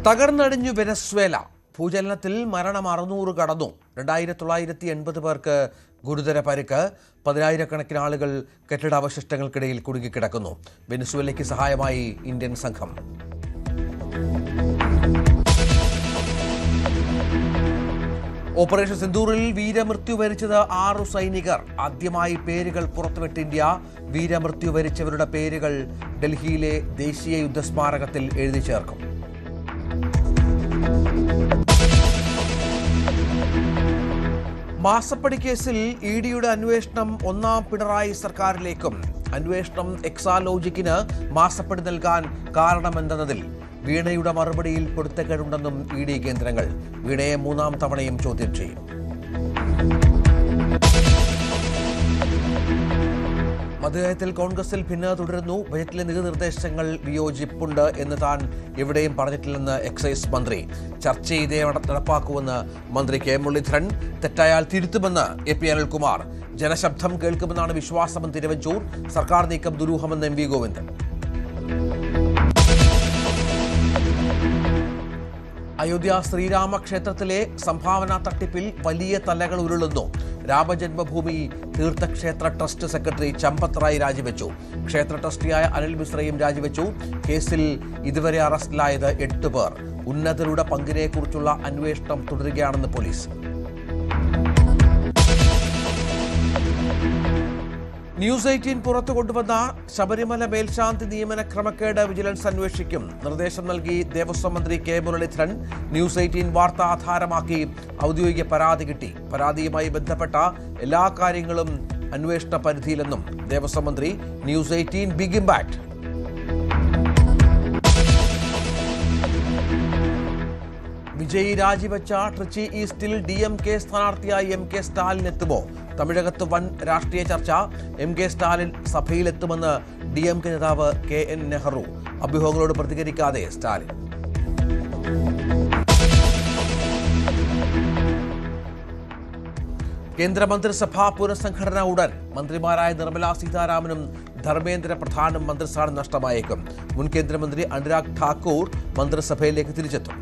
തകർന്നടിഞ്ഞു Venezuela. ഭൂചലനത്തിൽ മരണം 600 കടന്നു. 2980 പേർക്ക് ഗുരുതര പരിക്ക്. 10,000-കണക്കിന് ആളുകൾ കെട്ടിടാവശിഷ്ടങ്ങൾക്കിടയിൽ കുടുങ്ങിക്കിടക്കുന്നു. വെനസ്വേലയ്ക്ക് സഹായമായി ഇന്ത്യൻ സംഘം. ഓപ്പറേഷൻ സിന്ദൂറിൽ വീരമൃത്യു വരിച്ചത് 6 സൈനികർ. ആദ്യമായി പേരുകൾ പുറത്തുവിട്ട ഇന്ത്യ. വീരമൃത്യു വരിച്ചവരുടെ പേരുകൾ ഡൽഹിയിലെ ദേശീയ യുദ്ധസ്മാരകത്തിൽ എഴുതി ചേർക്കും. മാസപ്പടി കേസിൽ ഇഡിയുടെ അന്വേഷണം 1ാം പിണറായി സർക്കാരിലേക്കും. അന്വേഷണം എക്സാലോജിക്കിന് മാസപ്പടി നൽകാൻ കാരണമെന്നതിൽ വീണയുടെ മറുപടിയിൽ പൊരുത്തക്കേടുണ്ടെന്നും ഇഡി കേന്ദ്രങ്ങൾ. വീണയെ 3ാം തവണയും ചോദ്യം ചെയ്യും. മധ്യത്തിൽ കോൺഗ്രസിൽ ഭിന്നത തുടരുന്നു. ബജറ്റിലെ നികുതി നിർദ്ദേശങ്ങൾ വിയോജിപ്പുണ്ട് എന്ന് താൻ എവിടെയും പറഞ്ഞിട്ടില്ലെന്ന് എക്സൈസ് മന്ത്രി. ചർച്ച ചെയ്തേ നടപ്പാക്കുമെന്ന് മന്ത്രി കെ മുരളീധരൻ. തെറ്റായാൽ തിരുത്തുമെന്ന് എ പി അനിൽകുമാർ. ജനശബ്ദം കേൾക്കുമെന്നാണ് വിശ്വാസമെന്ന് തിരുവഞ്ചൂർ. സർക്കാർ നീക്കം ദുരൂഹമെന്ന് എം വി ഗോവിന്ദൻ. അയോധ്യ ശ്രീരാമക്ഷേത്രത്തിലെ സംഭാവന തട്ടിപ്പിൽ വലിയ തലകൾ ഉരുളുന്നു. രാമജന്മഭൂമി തീർത്ഥക്ഷേത്ര ട്രസ്റ്റ് സെക്രട്ടറി ചമ്പത് റായ് രാജിവെച്ചു. ക്ഷേത്ര ട്രസ്റ്റിയായ അനിൽ മിശ്രയും രാജിവെച്ചു. കേസിൽ ഇതുവരെ അറസ്റ്റിലായത് 8 പേർ. ഉന്നതരുടെ പങ്കിനെക്കുറിച്ചുള്ള അന്വേഷണം തുടരുകയാണെന്ന് പോലീസ്. ന്യൂസ് 18 പുറത്തു കൊണ്ടുവന്ന ശബരിമല മേൽശാന്തി നിയമന ക്രമക്കേട് വിജിലൻസ് അന്വേഷിക്കും. നിർദ്ദേശം നൽകി ദേവസ്വം മന്ത്രി കെ മുരളീധരൻ. ന്യൂസ് 18 വാർത്ത ആധാരമാക്കി ഔദ്യോഗിക പരാതി കിട്ടി. പരാതിയുമായി ബന്ധപ്പെട്ട എല്ലാ കാര്യങ്ങളും അന്വേഷണ പരിധിയിലെന്നും ദേവസ്വം മന്ത്രി. News 18 big impact. വിജയ് രാജിവെച്ച ട്രിച്ചി ഈസ്റ്റിൽ DMK സ്ഥാനാർത്ഥിയായി MK സ്റ്റാലിൻ എത്തുമോ? തമിഴകത്ത് വൻ രാഷ്ട്രീയ ചർച്ച. MK സ്റ്റാലിൻ സഭയിലെത്തുമെന്ന് DMK നേതാവ് KN നെഹ്റു. അഭ്യൂഹങ്ങളോട് പ്രതികരിക്കാതെ സ്റ്റാലിൻ. കേന്ദ്രമന്ത്രിസഭാ പുനഃസംഘടന ഉടൻ. മന്ത്രിമാരായ നിർമ്മല സീതാരാമനും ധർമ്മേന്ദ്ര പ്രധാനും മന്ത്രിസ്ഥാനം നഷ്ടമായേക്കും. മുൻ കേന്ദ്രമന്ത്രി അനുരാഗ് ഠാക്കൂർ മന്ത്രിസഭയിലേക്ക് തിരിച്ചെത്തും.